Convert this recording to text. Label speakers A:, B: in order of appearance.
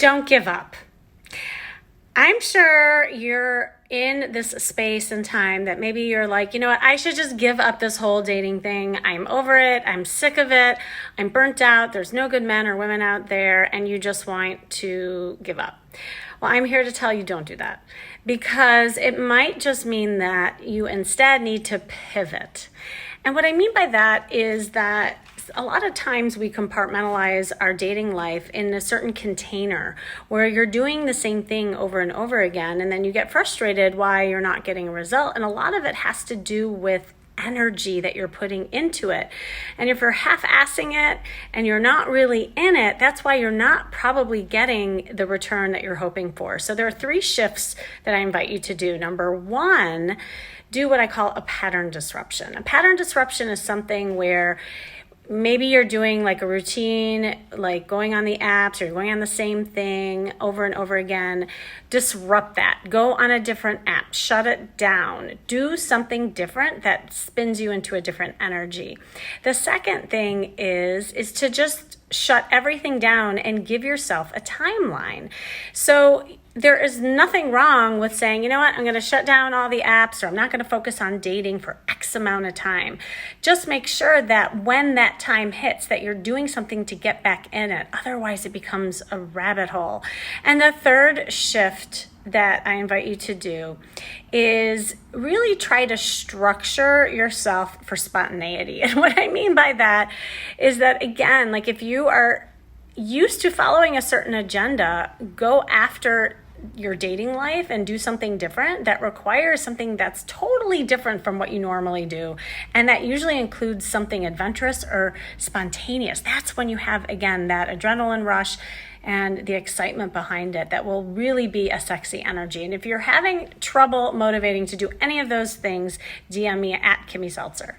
A: Don't give up. I'm sure you're in this space and time that maybe you're like, you know what, I should just give up this whole dating thing. I'm over it. I'm sick of it. I'm burnt out. There's no good men or women out there, and you just want to give up. Well, I'm here to tell you don't do that, because it might just mean that you instead need to pivot. And what I mean by that is that a lot of times we compartmentalize our dating life in a certain container where you're doing the same thing over and over again, and then you get frustrated why you're not getting a result. And a lot of it has to do with energy that you're putting into it. And if you're half-assing it and you're not really in it, that's why you're not probably getting the return that you're hoping for. So there are 3 shifts that I invite you to do. Number 1, do what I call a pattern disruption. A pattern disruption is something where maybe you're doing like a routine, like going on the apps, or you're going on the same thing over and over again. Disrupt that. Go on a different app. Shut it down. Do something different that spins you into a different energy. The second thing is to just shut everything down and give yourself a timeline. So there is nothing wrong with saying, you know what, I'm going to shut down all the apps, or I'm not going to focus on dating for X amount of time. Just make sure that when that time hits, that you're doing something to get back in it. Otherwise, it becomes a rabbit hole. And the third shift that I invite you to do is really try to structure yourself for spontaneity. And what I mean by that is that, again, like if you are used to following a certain agenda, go after your dating life and do something different that requires something that's totally different from what you normally do. And that usually includes something adventurous or spontaneous. That's when you have, again, that adrenaline rush and the excitement behind it that will really be a sexy energy. And if you're having trouble motivating to do any of those things, DM me at Kimmy Seltzer.